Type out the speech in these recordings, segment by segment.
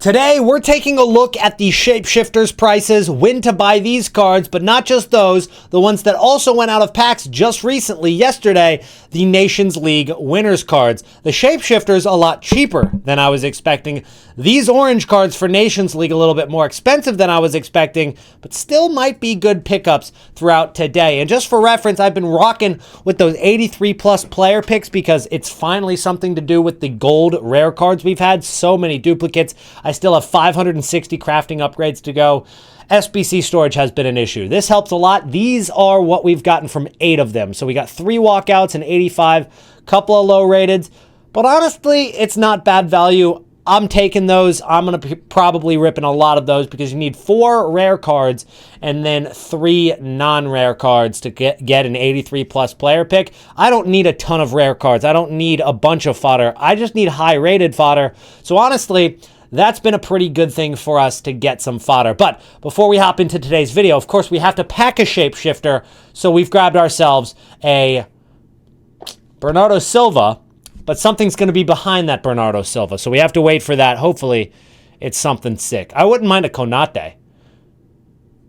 Today, we're taking a look at the Shapeshifters prices, when to buy these cards, but not just those, the ones that also went out of packs just recently, yesterday, the Nations League winners cards. The Shapeshifters a lot cheaper than I was expecting. These orange cards for Nations League a little bit more expensive than I was expecting, but still might be good pickups throughout today. And just for reference, I've been rocking with those 83 plus player picks because it's finally something to do with the gold rare cards we've had. So many duplicates. I still have 560 crafting upgrades to go. SBC storage has been an issue. This helps a lot. These are what we've gotten from 8 of them. So we got 3 walkouts and 85, couple of low rateds. But honestly, it's not bad value. I'm taking those. I'm going to be probably ripping a lot of those because you need 4 rare cards and then 3 non-rare cards to get an 83 plus player pick. I don't need a ton of rare cards. I don't need a bunch of fodder. I just need high rated fodder. So honestly, that's been a pretty good thing for us to get some fodder. But before we hop into today's video, of course, we have to pack a Shapeshifter. So we've grabbed ourselves a Bernardo Silva, but something's going to be behind that Bernardo Silva. So we have to wait for that. Hopefully, it's something sick. I wouldn't mind a Konate.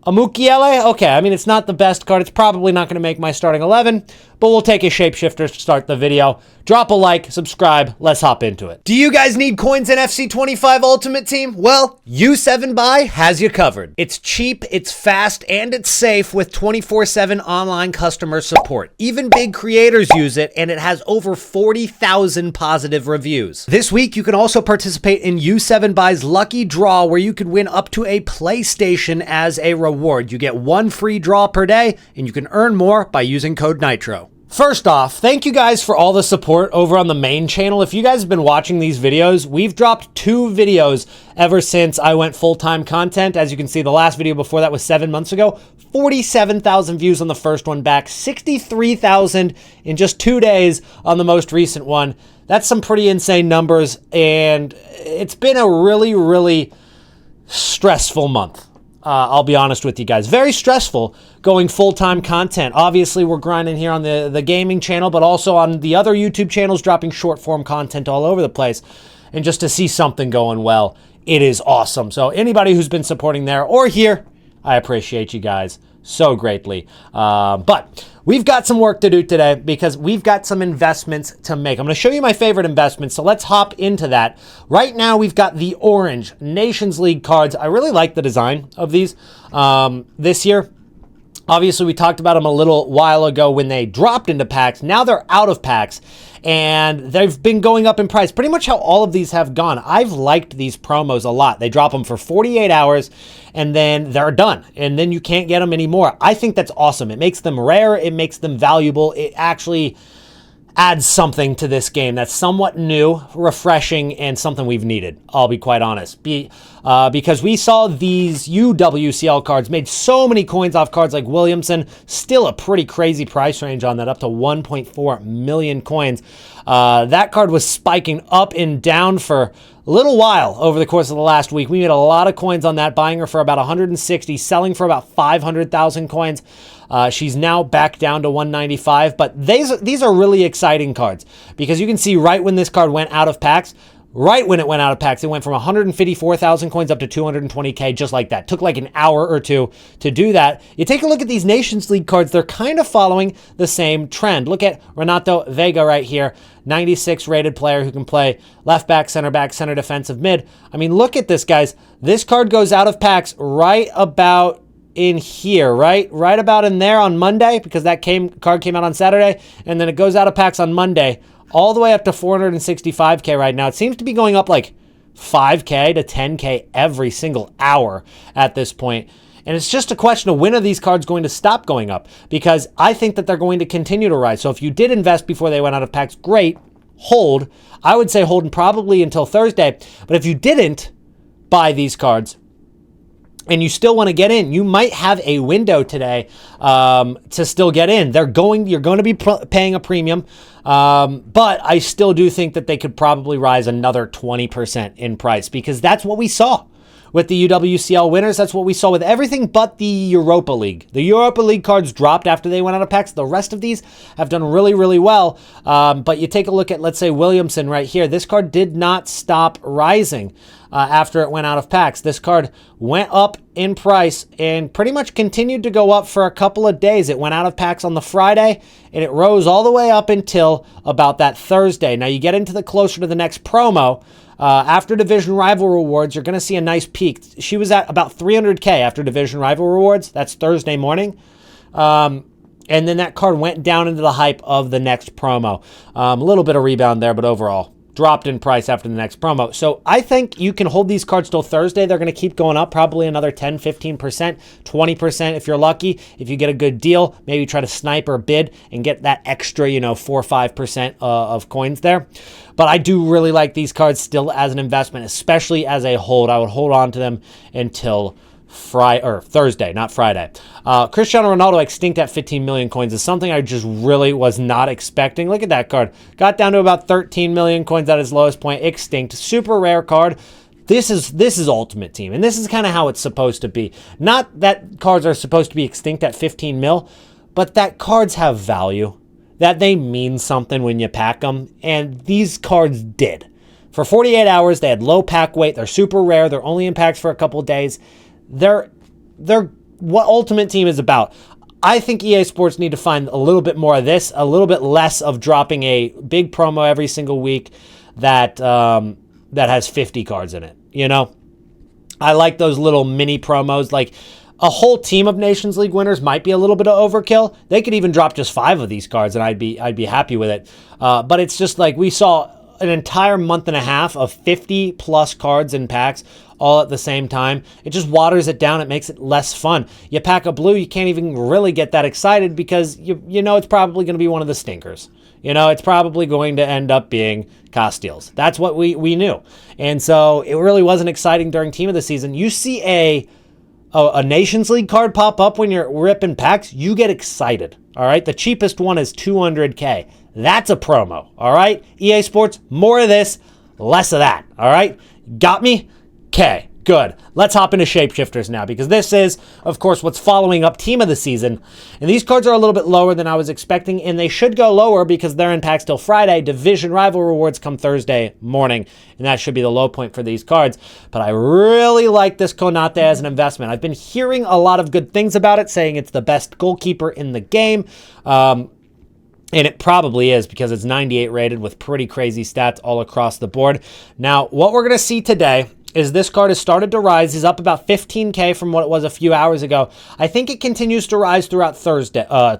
A Mukiele? Okay, I mean, it's not the best card. It's probably not going to make my starting 11, but we'll take a Shapeshifter to start the video. Drop a like, subscribe, let's hop into it. Do you guys need coins in FC25 Ultimate Team? Well, U7Buy has you covered. It's cheap, it's fast, and it's safe with 24/7 online customer support. Even big creators use it, and it has over 40,000 positive reviews. This week, you can also participate in U7Buy's Lucky Draw, where you could win up to a PlayStation as a reward. You get 1 free draw per day, and you can earn more by using code NITRO. First off, thank you guys for all the support over on the main channel. If you guys have been watching these videos, we've dropped 2 videos ever since I went full-time content. As you can see, the last video before that was 7 months ago. 47,000 views on the first one back, 63,000 in just 2 days on the most recent one. That's some pretty insane numbers, and it's been a really, really stressful month. I'll be honest with you guys. Very stressful going full-time content. Obviously, we're grinding here on the gaming channel, but also on the other YouTube channels, dropping short-form content all over the place. And just to see something going well, it is awesome. So anybody who's been supporting there or here, I appreciate you guys so greatly. But we've got some work to do today because we've got some investments to make. I'm going to show you my favorite investments, so let's hop into that. Right now, we've got the orange Nations League cards. I really like the design of these this year. Obviously, we talked about them a little while ago when they dropped into packs. Now they're out of packs, and they've been going up in price. Pretty much how all of these have gone. I've liked these promos a lot. They drop them for 48 hours, and then they're done, and then you can't get them anymore. I think that's awesome. It makes them rare. It makes them valuable. It actually adds something to this game that's somewhat new, refreshing, and something we've needed, I'll be quite honest. Because we saw these UWCL cards made so many coins off cards like Williamson, still a pretty crazy price range on that, up to 1.4 million coins. That card was spiking up and down for a little while over the course of the last week. We made a lot of coins on that, buying her for about 160, selling for about 500,000 coins. She's now back down to 195, but these are really exciting cards because you can see right when this card went out of packs, right when it went out of packs, it went from 154,000 coins up to 220K just like that. Took like an hour or two to do that. You take a look at these Nations League cards, they're kind of following the same trend. Look at Renato Vega right here, 96 rated player who can play left back, center defensive mid. I mean, look at this, guys. This card goes out of packs right about in here, right about in there on Monday, because that card came out on Saturday, and then it goes out of packs on Monday, all the way up to 465K right now. It seems to be going up like 5K to 10K every single hour at this point. And it's just a question of when are these cards going to stop going up, because I think that they're going to continue to rise. So if you did invest before they went out of packs, great, hold. I would say hold probably until Thursday. But if you didn't buy these cards, and you still want to get in, you might have a window today to still get in. You're going to be paying a premium, but I still do think that they could probably rise another 20% in price because that's what we saw. with the UWCL winners. That's what we saw with everything but the Europa League. The Europa League cards dropped after they went out of packs. The rest of these have done really, really well. But you take a look at, let's say, Williamson right here. This card did not stop rising after it went out of packs. This card went up in price and pretty much continued to go up for a couple of days. It went out of packs on the Friday, and it rose all the way up until about that Thursday. Now, you get into the closer to the next promo. After Division Rival Rewards, you're going to see a nice peak. She was at about 300K after Division Rival Rewards. That's Thursday morning. And then that card went down into the hype of the next promo. A little bit of rebound there, but overall dropped in price after the next promo. So I think you can hold these cards till Thursday. They're going to keep going up, probably another 10, 15%, 20% if you're lucky. If you get a good deal, maybe try to snipe or bid and get that extra, 4 or 5% of coins there. But I do really like these cards still as an investment, especially as a hold. I would hold on to them until Thursday, not Friday. Cristiano Ronaldo extinct at 15 million coins is something I just really was not expecting. Look at that card. Got down to about 13 million coins at its lowest point. Extinct. Super rare card. This is Ultimate Team, and this is kind of how it's supposed to be. Not that cards are supposed to be extinct at 15 mil, but that cards have value, that they mean something when you pack them, and these cards did. For 48 hours, they had low pack weight. They're super rare. They're only in packs for a couple of days. They're what Ultimate Team is about. I think EA Sports need to find a little bit more of this, a little bit less of dropping a big promo every single week that has 50 cards in it. I like those little mini promos. Like a whole team of Nations League winners might be a little bit of overkill. They could even drop just 5 of these cards, and I'd be happy with it. But it's just like we saw an entire month and a half of 50 plus cards in packs all at the same time. It just waters it down. It makes it less fun. You pack a blue, you can't even really get that excited because you know it's probably going to be one of the stinkers. It's probably going to end up being Castiles. That's what we knew. And so it really wasn't exciting during Team of the Season. You see a Nations League card pop up when you're ripping packs, you get excited. All right. The cheapest one is 200K. That's a promo. All right. EA Sports, more of this, less of that. All right. Got me? Okay. Good. Let's hop into Shapeshifters now, because this is, of course, what's following up Team of the Season. And these cards are a little bit lower than I was expecting, and they should go lower because they're in packs till Friday. Division Rival Rewards come Thursday morning, and that should be the low point for these cards. But I really like this Konate as an investment. I've been hearing a lot of good things about it, saying it's the best goalkeeper in the game. And it probably is, because it's 98 rated with pretty crazy stats all across the board. Now, what we're going to see today is this card has started to rise. He's up about 15K from what it was a few hours ago. I think it continues to rise throughout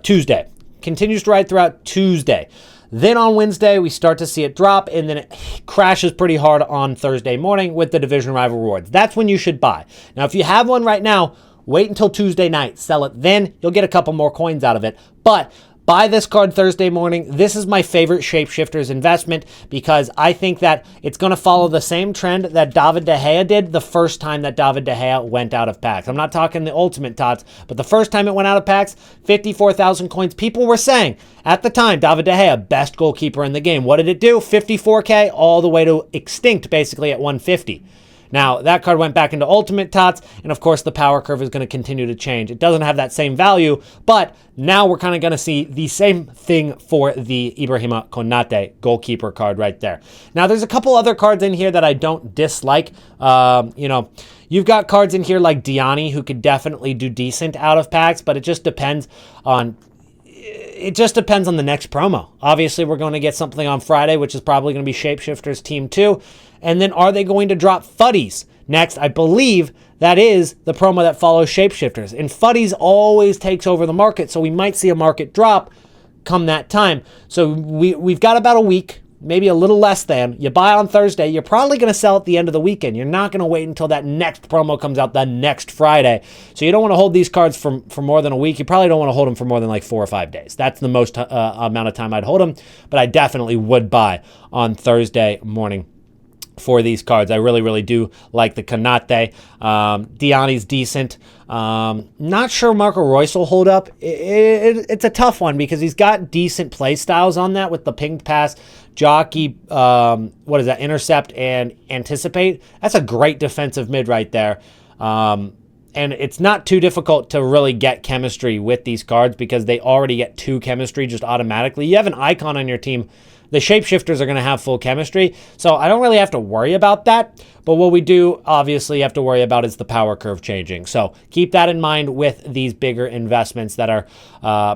Tuesday. Continues to rise throughout Tuesday. Then on Wednesday, we start to see it drop, and then it crashes pretty hard on Thursday morning with the Division Rival Rewards. That's when you should buy. Now, if you have one right now, wait until Tuesday night. Sell it then. You'll get a couple more coins out of it. But buy this card Thursday morning. This is my favorite Shapeshifters investment because I think that it's going to follow the same trend that David De Gea did the first time that David De Gea went out of packs. I'm not talking the Ultimate TOTS, but the first time it went out of packs, 54,000 coins. People were saying at the time, David De Gea, best goalkeeper in the game. What did it do? 54K all the way to extinct, basically at 150. Now, that card went back into Ultimate TOTS, and of course, the power curve is going to continue to change. It doesn't have that same value, but now we're kind of going to see the same thing for the Ibrahima Konate goalkeeper card right there. Now, there's a couple other cards in here that I don't dislike. You've got cards in here like Diani, who could definitely do decent out of packs, but it just depends on the next promo. Obviously, we're going to get something on Friday, which is probably going to be Shapeshifters Team 2. And then are they going to drop Fuddies next? I believe that is the promo that follows Shapeshifters. And Fuddies always takes over the market, so we might see a market drop come that time. So we've got about a week, maybe a little less than. You buy on Thursday, you're probably going to sell at the end of the weekend. You're not going to wait until that next promo comes out the next Friday. So you don't want to hold these cards for more than a week. You probably don't want to hold them for more than like 4 or 5 days. That's the most amount of time I'd hold them, but I definitely would buy on Thursday morning for these cards. I really, really do like the Konate. Diani's decent. Not sure Marco Reus will hold up. It's a tough one because he's got decent play styles on that with the ping pass, Jockey, what is that? Intercept and Anticipate. That's a great defensive mid right there. And it's not too difficult to really get chemistry with these cards because they already get 2 chemistry just automatically. You have an icon on your team. The Shapeshifters are going to have full chemistry, so I don't really have to worry about that. But what we do obviously have to worry about is the power curve changing. So keep that in mind with these bigger investments that are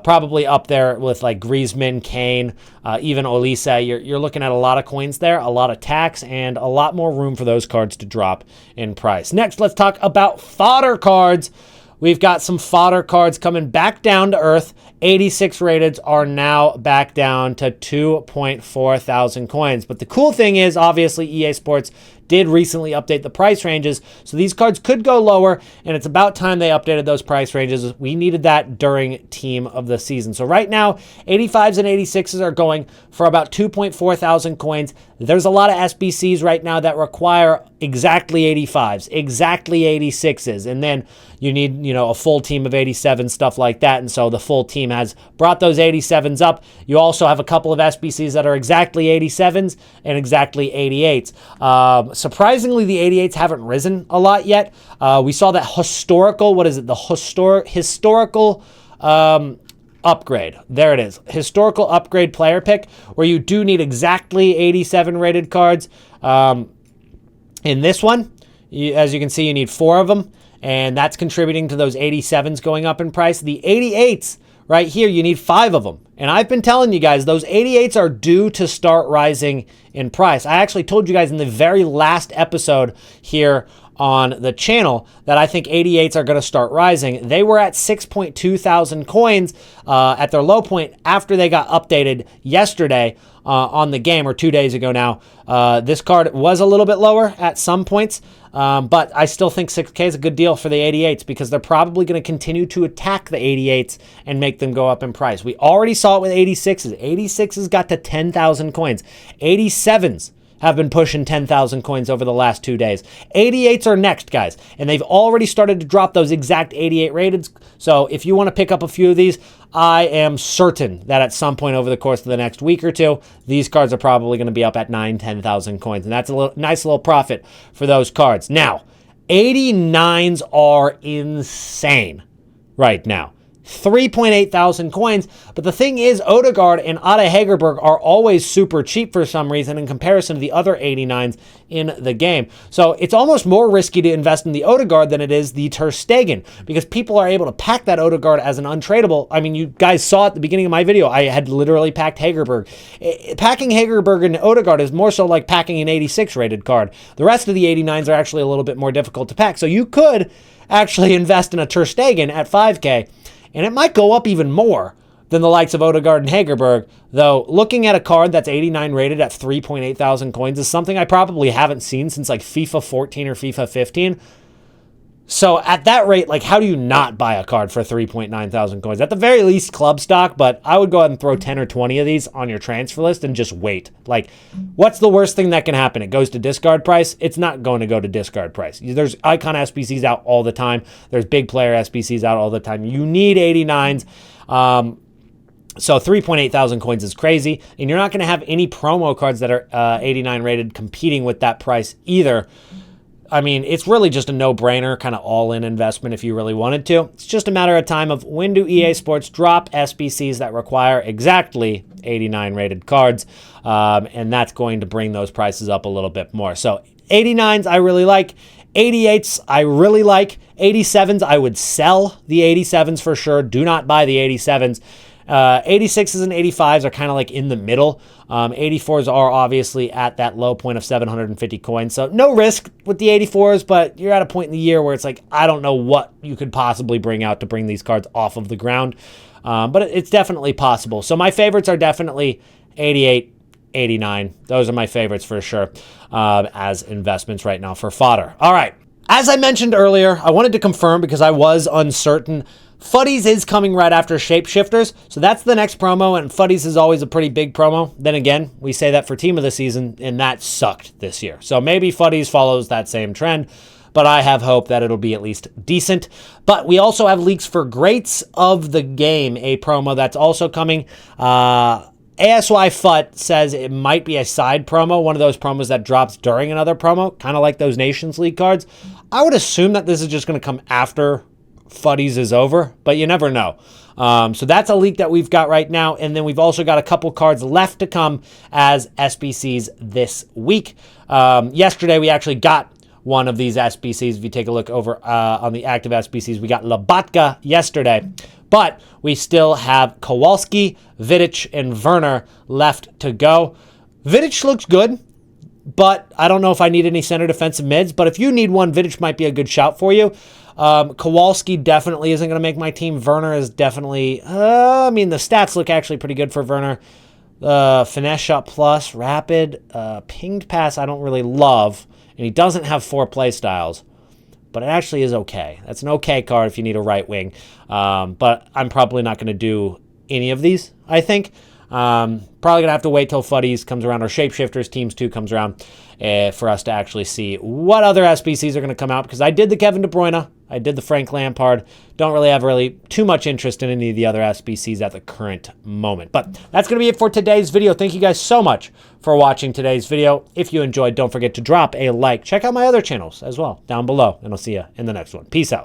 probably up there with like Griezmann, Kane, even Olise. You're looking at a lot of coins there, a lot of tax, and a lot more room for those cards to drop in price. Next, let's talk about fodder cards. We've got some fodder cards coming back down to earth. 86 rateds are now back down to 2.4 thousand coins. But the cool thing is, obviously, EA Sports did recently update the price ranges, so these cards could go lower, and it's about time they updated those price ranges. We needed that during Team of the Season. So right now, 85s and 86s are going for about 2.4 thousand coins. There's a lot of SBCs right now that require exactly 85s, exactly 86s, and then you need, a full team of 87, stuff like that, and so the full team has brought those 87s up. You also have a couple of SBCs that are exactly 87s and exactly 88s. Surprisingly, the 88s haven't risen a lot yet. We saw that historical, historical upgrade. There it is. Historical upgrade player pick, where you do need exactly 87 rated cards. In this one, as you can see, you need 4 of them, and that's contributing to those 87s going up in price. The 88s, right here, you need 5 of them. And I've been telling you guys, those 88s are due to start rising in price. I actually told you guys in the very last episode here on the channel that I think 88s are going to start rising. They were at 6.2 thousand coins at their low point after they got updated yesterday on the game, or 2 days ago now. This card was a little bit lower at some points, but I still think 6K is a good deal for the 88s because they're probably going to continue to attack the 88s and make them go up in price. We already saw it with 86s. 86s got to 10,000 coins. 87s have been pushing 10,000 coins over the last 2 days. 88s are next, guys, and they've already started to drop those exact 88 rated. So if you want to pick up a few of these, I am certain that at some point over the course of the next week or two, these cards are probably going to be up at 9,000, 10,000 coins, and that's a nice little profit for those cards. Now, 89s are insane right now. 3.8 thousand coins, but the thing is, Odegaard and Otto Hegerberg are always super cheap for some reason in comparison to the other 89s in the game. So it's almost more risky to invest in the Odegaard than it is the Ter Stegen, because people are able to pack that Odegaard as an untradeable. I mean, you guys saw at the beginning of my video, I had literally packed Hegerberg. Packing Hegerberg and Odegaard is more so like packing an 86 rated card. The rest of the 89s are actually a little bit more difficult to pack. So you could actually invest in a Ter Stegen at 5K, and it might go up even more than the likes of Odegaard and Hegerberg, though looking at a card that's 89 rated at 3.8 thousand coins is something I probably haven't seen since like FIFA 14 or FIFA 15. So at that rate, like, how do you not buy a card for 3.9 thousand coins? At the very least, club stock, but I would go ahead and throw 10 or 20 of these on your transfer list and just wait. Like, what's the worst thing that can happen? It goes to discard price? It's not going to go to discard price. There's icon SBCs out all the time. There's big player SBCs out all the time. You need 89s. So 3.8 thousand coins is crazy, and you're not going to have any promo cards that are 89 rated competing with that price either. I mean, it's really just a no-brainer, kind of all-in investment if you really wanted to. It's just a matter of time of when do EA Sports drop SBCs that require exactly 89 rated cards, and that's going to bring those prices up a little bit more. So 89s I really like. 88s I really like. 87s I would sell the 87s for sure. Do not buy the 87s. 86s and 85s are kind of like in the middle. 84s are obviously at that low point of 750 coins. So no risk with the 84s, but you're at a point in the year where it's like, I don't know what you could possibly bring out to bring these cards off of the ground. But it's definitely possible. So my favorites are definitely 88, 89. Those are my favorites for sure as investments right now for fodder. All right. As I mentioned earlier, I wanted to confirm because I was uncertain. Fuddies is coming right after Shapeshifters, so that's the next promo, and Fuddies is always a pretty big promo. Then again, we say that for Team of the Season, and that sucked this year. So maybe Fuddies follows that same trend, but I have hope that it'll be at least decent. But we also have leaks for Greats of the Game, a promo that's also coming. ASY FUT says it might be a side promo, one of those promos that drops during another promo, kind of like those Nations League cards. I would assume that this is just going to come after Futties is over, but you never know. So that's a leak that we've got right now, and then we've also got a couple cards left to come as SBCs this week. Yesterday, we actually got one of these SBCs. If you take a look over on the active SBCs, we got Labatka yesterday. But we still have Kowalski, Vidic, and Werner left to go. Vidic looks good, but I don't know if I need any center defensive mids. But if you need one, Vidic might be a good shout for you. Kowalski definitely isn't going to make my team. Werner is definitely, I mean, the stats look actually pretty good for Werner. Finesse shot plus, rapid, pinged pass I don't really love. And he doesn't have 4 play styles. But it actually is okay. That's an okay card if you need a right wing. But I'm probably not going to do any of these, I think. Probably going to have to wait till Futties comes around or Shapeshifters Teams 2 comes around for us to actually see what other SBCs are going to come out. Because I did the Kevin De Bruyne. I did the Frank Lampard. Don't really have too much interest in any of the other SBCs at the current moment. But that's going to be it for today's video. Thank you guys so much for watching today's video. If you enjoyed, don't forget to drop a like. Check out my other channels as well down below. And I'll see you in the next one. Peace out.